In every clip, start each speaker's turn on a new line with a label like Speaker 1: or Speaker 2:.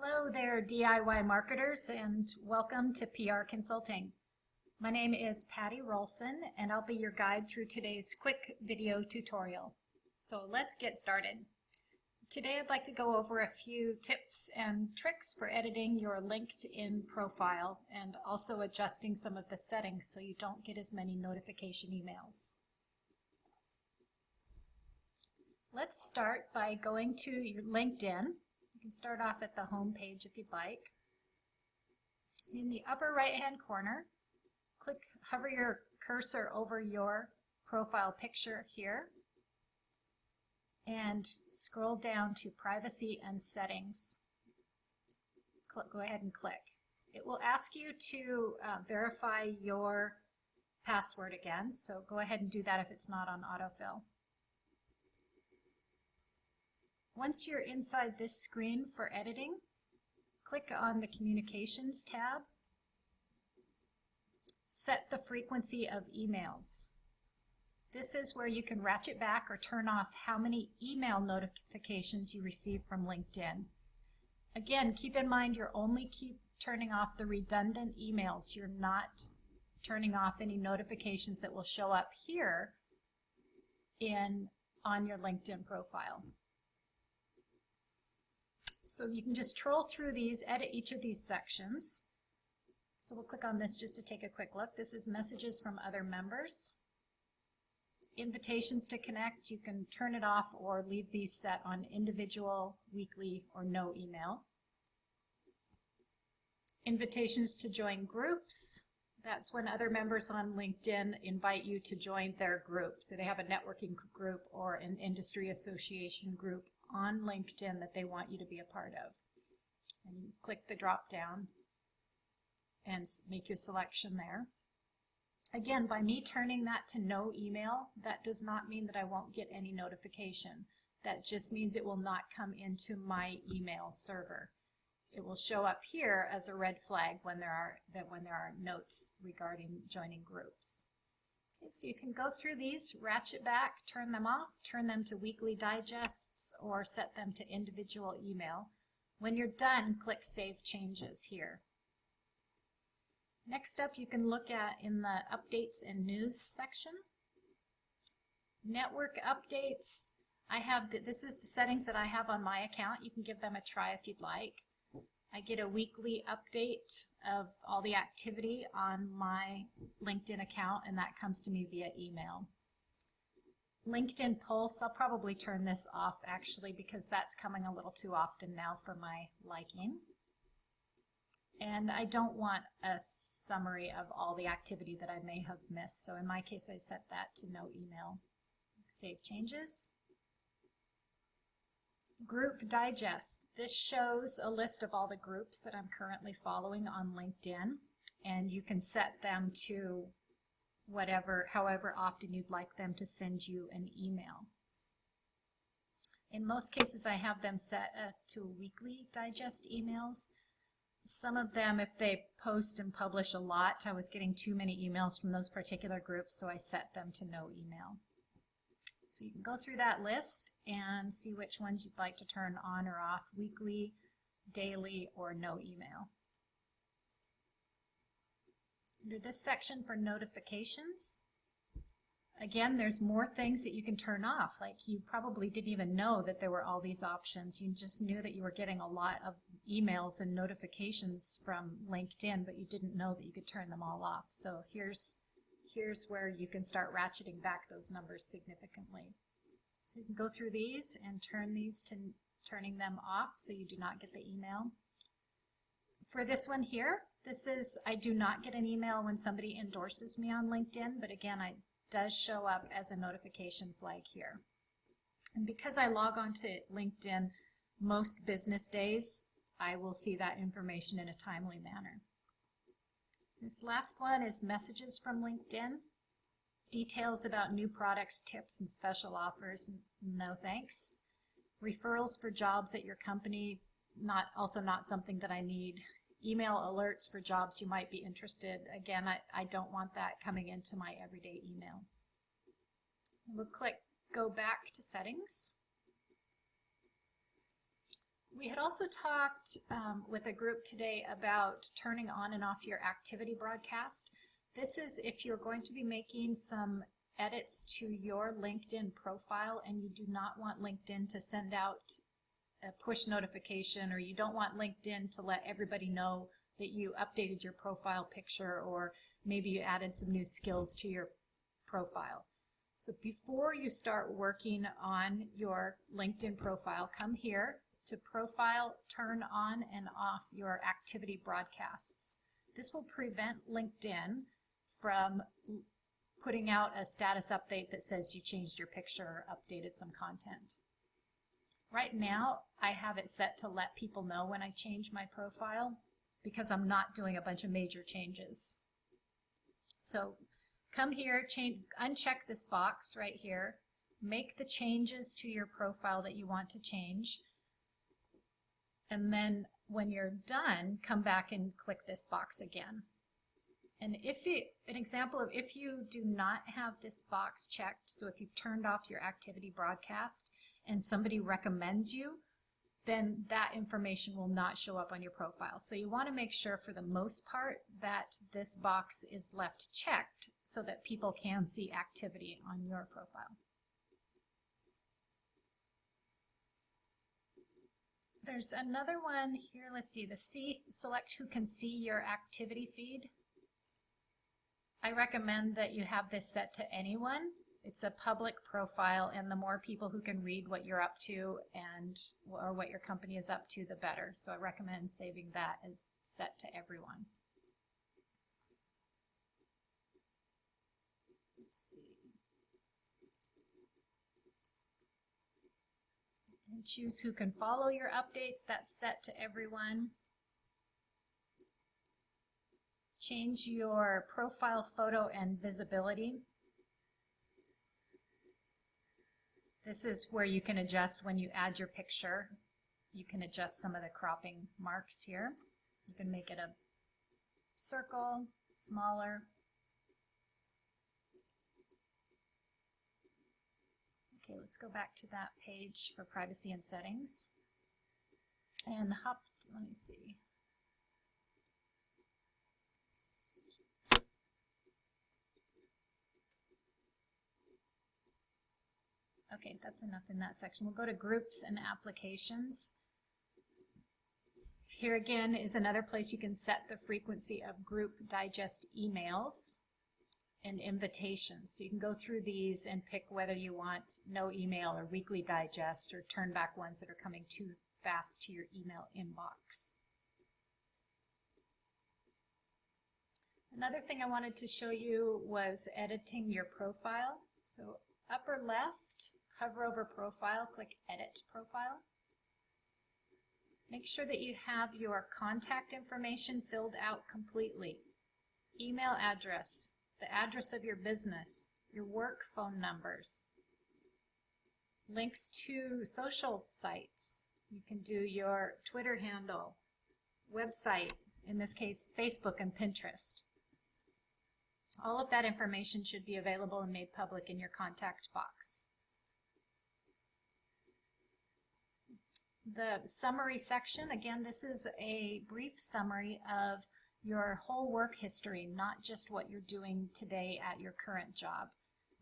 Speaker 1: Hello there, DIY marketers, and welcome to PR Consulting. My name is Patty Rolson, and I'll be your guide through today's quick video tutorial. So let's get started. Today I'd like to go over a few tips and tricks for editing your LinkedIn profile and also adjusting some of the settings so you don't get as many notification emails. Let's start by going to your LinkedIn. You can start off at the home page if you'd like. In the upper right hand corner, hover your cursor over your profile picture here and scroll down to Privacy and Settings. Go ahead and click. It will ask you to verify your password again, so go ahead and do that if it's not on autofill. Once you're inside this screen for editing, click on the Communications tab. Set the frequency of emails. This is where you can ratchet back or turn off how many email notifications you receive from LinkedIn. Again, keep in mind you're only turning off the redundant emails. You're not turning off any notifications that will show up here on your LinkedIn profile. So you can just troll through these, edit each of these sections. So we'll click on this just to take a quick look. This is messages from other members. Invitations to connect, you can turn it off or leave these set on individual, weekly, or no email. Invitations to join groups. That's when other members on LinkedIn invite you to join their group. So they have a networking group or an industry association group on LinkedIn that they want you to be a part of. And you click the drop down and make your selection there. Again, by me turning that to no email, that does not mean that I won't get any notification. That just means it will not come into my email server. It will show up here as a red flag when there are notes regarding joining groups. Okay, so you can go through these, ratchet back, turn them off, turn them to weekly digests, or set them to individual email. When you're done, click Save Changes here. Next up, you can look at in the Updates and News section. Network updates. This is the settings that I have on my account. You can give them a try if you'd like. I get a weekly update of all the activity on my LinkedIn account, and that comes to me via email. LinkedIn Pulse, I'll probably turn this off actually because that's coming a little too often now for my liking. And I don't want a summary of all the activity that I may have missed, so in my case I set that to no email. Save changes. Group Digest. This shows a list of all the groups that I'm currently following on LinkedIn, and you can set them to however often you'd like them to send you an email. In most cases I have them set to weekly digest emails. Some of them, if they post and publish a lot, I was getting too many emails from those particular groups, so I set them to no email. So you can go through that list and see which ones you'd like to turn on or off, weekly, daily, or no email. Under this section for notifications, again, there's more things that you can turn off. Like you probably didn't even know that there were all these options. You just knew that you were getting a lot of emails and notifications from LinkedIn, but you didn't know that you could turn them all off. So here's where you can start ratcheting back those numbers significantly. So you can go through these and turn these to turning them off so you do not get the email. For this one here, I do not get an email when somebody endorses me on LinkedIn, but again, it does show up as a notification flag here. And because I log on to LinkedIn most business days, I will see that information in a timely manner. This last one is messages from LinkedIn. Details about new products, tips, and special offers, no thanks. Referrals for jobs at your company, also not something that I need. Email alerts for jobs you might be interested. Again, I don't want that coming into my everyday email. We'll click Go Back to Settings. We had also talked with a group today about turning on and off your activity broadcast. This is if you're going to be making some edits to your LinkedIn profile and you do not want LinkedIn to send out a push notification, or you don't want LinkedIn to let everybody know that you updated your profile picture, or maybe you added some new skills to your profile. So before you start working on your LinkedIn profile, come here to Profile, turn on and off your activity broadcasts. This will prevent LinkedIn from putting out a status update that says you changed your picture or updated some content. Right now, I have it set to let people know when I change my profile because I'm not doing a bunch of major changes. So come here, uncheck this box right here, make the changes to your profile that you want to change, and then when you're done, come back and click this box again. And an example of if you do not have this box checked, so if you've turned off your activity broadcast and somebody recommends you, then that information will not show up on your profile. So you want to make sure for the most part that this box is left checked so that people can see activity on your profile. There's another one here, let's see, select who can see your activity feed. I recommend that you have this set to anyone. It's a public profile, and the more people who can read what you're up to or what your company is up to, the better. So I recommend saving that as set to everyone. Let's see. And choose who can follow your updates. That's set to everyone. Change your profile photo and visibility. This is where you can adjust when you add your picture. You can adjust some of the cropping marks here. You can make it a circle, smaller. Okay, let's go back to that page for privacy and settings. And let me see. Okay, that's enough in that section. We'll go to groups and applications. Here again is another place you can set the frequency of group digest emails and invitations. So you can go through these and pick whether you want no email or weekly digest, or turn back ones that are coming too fast to your email inbox. Another thing I wanted to show you was editing your profile. So upper left, hover over profile, click edit profile. Make sure that you have your contact information filled out completely. Email address, the address of your business, your work phone numbers, links to social sites. You can do your Twitter handle, website, in this case Facebook and Pinterest. All of that information should be available and made public in your contact box. The summary section, again, this is a brief summary of your whole work history, not just what you're doing today at your current job.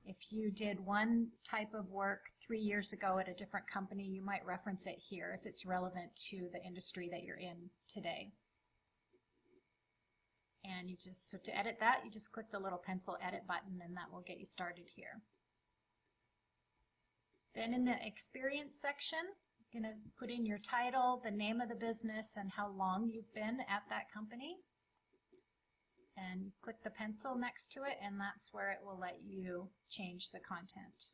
Speaker 1: If you did one type of work 3 years ago at a different company, you might reference it here if it's relevant to the industry that you're in today. And so to edit that, you just click the little pencil edit button, and that will get you started here. Then in the experience section, you're going to put in your title, the name of the business, and how long you've been at that company. And you click the pencil next to it, and that's where it will let you change the content.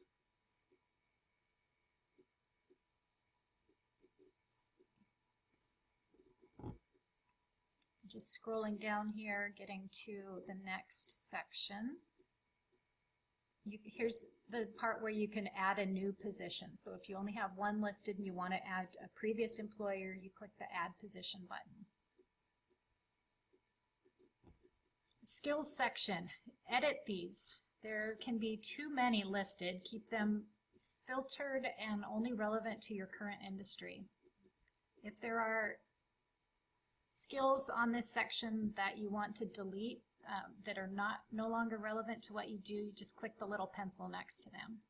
Speaker 1: Just scrolling down here, getting to the next section. Here's the part where you can add a new position. So if you only have one listed and you want to add a previous employer, you click the Add Position button. Skills section, edit these. There can be too many listed. Keep them filtered and only relevant to your current industry. If there are skills on this section that you want to delete that are no longer relevant to what you do, you just click the little pencil next to them.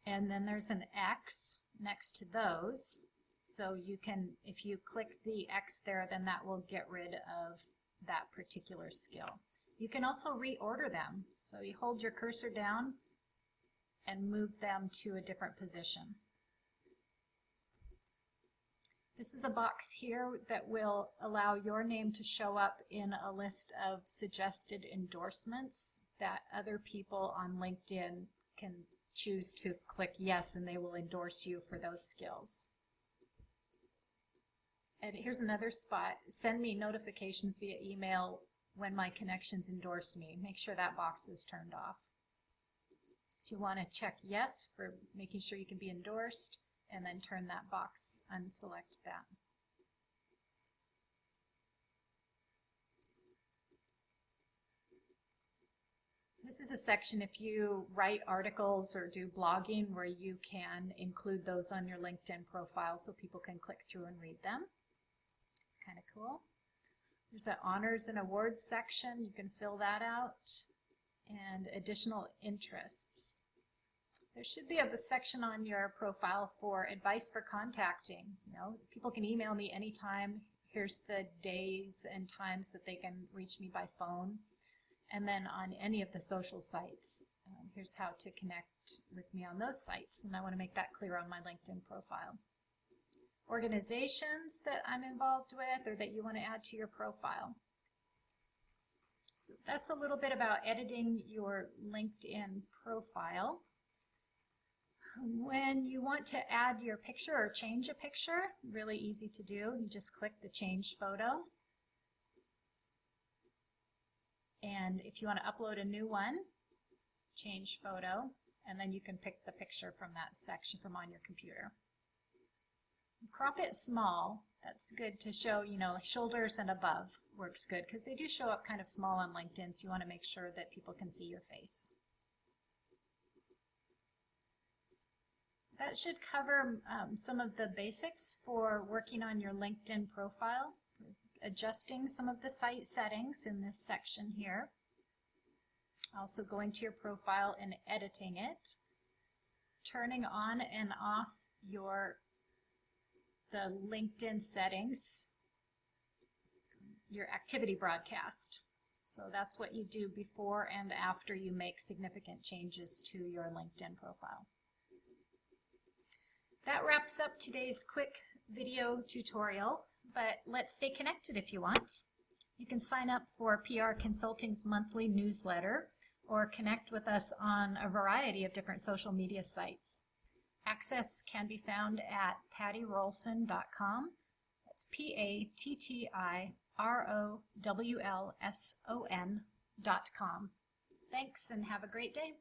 Speaker 1: And then there's an X next to those. So you can, if you click the X there, then that will get rid of that particular skill. You can also reorder them. So you hold your cursor down and move them to a different position. This is a box here that will allow your name to show up in a list of suggested endorsements that other people on LinkedIn can choose to click yes, and they will endorse you for those skills. And here's another spot. Send me notifications via email when my connections endorse me. Make sure that box is turned off. So you want to check yes for making sure you can be endorsed, and then turn that box, unselect that. This is a section if you write articles or do blogging where you can include those on your LinkedIn profile so people can click through and read them. It's kind of cool. There's an honors and awards section. You can fill that out. And additional interests. There should be a section on your profile for advice for contacting. You know, people can email me anytime. Here's the days and times that they can reach me by phone. And then on any of the social sites, here's how to connect with me on those sites. And I want to make that clear on my LinkedIn profile. Organizations that I'm involved with or that you want to add to your profile. So that's a little bit about editing your LinkedIn profile. When you want to add your picture or change a picture, really easy to do. You just click the change photo. And if you want to upload a new one, change photo, and then you can pick the picture from that section from on your computer. Crop it small. That's good to show, you know, shoulders and above works good because they do show up kind of small on LinkedIn, so you want to make sure that people can see your face. That should cover some of the basics for working on your LinkedIn profile, adjusting some of the site settings in this section here. Also going to your profile and editing it, turning on and off the LinkedIn settings, your activity broadcast. So that's what you do before and after you make significant changes to your LinkedIn profile. That wraps up today's quick video tutorial, but let's stay connected if you want. You can sign up for PR Consulting's monthly newsletter or connect with us on a variety of different social media sites. Access can be found at pattyrolson.com. That's PATTIROWLSON.com. Thanks and have a great day.